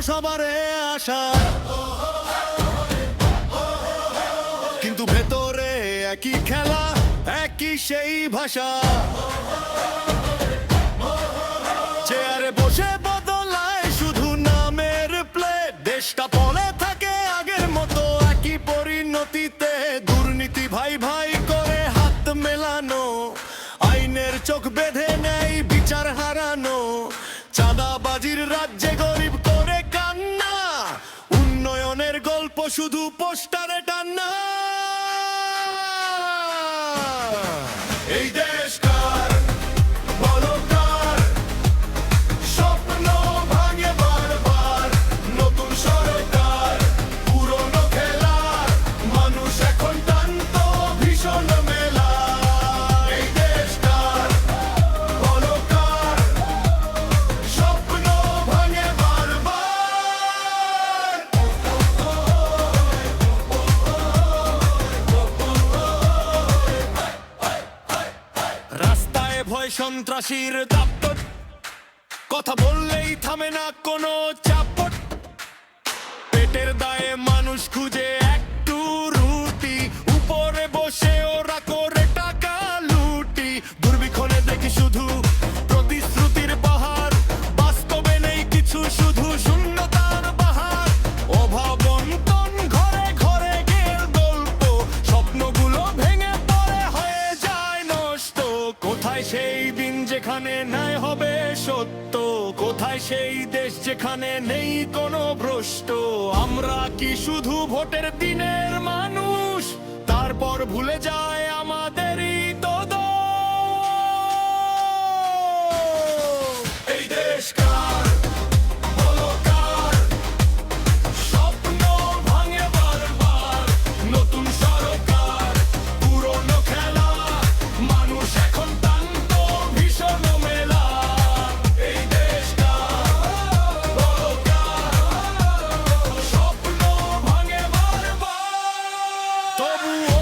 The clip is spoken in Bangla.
সবারে আশা, কিন্তু ভেতরে একই খেলা, একই সেই ভাষা। চেয়ারে বসে বদলায় শুধু নামের প্লেট, দেশটা পড়ে থাকে আগের মতো একই পরিণতিতে। দুর্নীতি ভাই ভাই করে হাত মেলানো, আইনের চোখ বেঁধে নেয় বিচার হারানো। চাঁদাবাজির রাজ্যে গরিব করে কান্না, উন্নয়নের গল্প শুধু পোস্টারে টান্না। এই দেশ কার, বলো কার? স্বপ্ন ভাঙে বারবার, নতুন সরকার পুরনো খেলা, মানুষ এখন টানত ভীষণ মেলা। এই দেশ কার, বলো কার? স্বপ্ন ভাঙে বারবার। রাস্তায় ভয় সন্ত্রাসীর দাপট, কথা বললেই থামে না কোনো চাপট। পেটের দায়ে মানুষ খুঁজে একটু রুটি, উপরে বসে ওরা করে টাকা লুটি। দুর্ভিক্ষণে দেখি শুধু প্রতিশ্রুতির পাহাড়, বাস্তবে নেই কিছু, শুধু শূন্যতার বাহার। অভাবন্তন ঘরে ঘরে গেল গল্প, স্বপ্নগুলো ভেঙে পড়ে হয়ে যায় নষ্ট। কোথায় সেই দিন যেখানে ন্যায় হবে সত্য? কোথায় সেই দেশ যেখানে নেই কোনো ভ্রষ্ট? আমরা কি শুধু ভোটের দিনের মানুষ, তারপর ভুলে যায় আমাদেরই তো দোষ? এই দেশ কার, বলো কার? স্বপ্ন ভাঙে বারবার, নতুন সরকার পুরনো খেলা, মানুষ এখন টানত ভীষণ মেলা। এই দেশ কার, বলো কার? স্বপ্ন ভাঙে বারবার, তবুও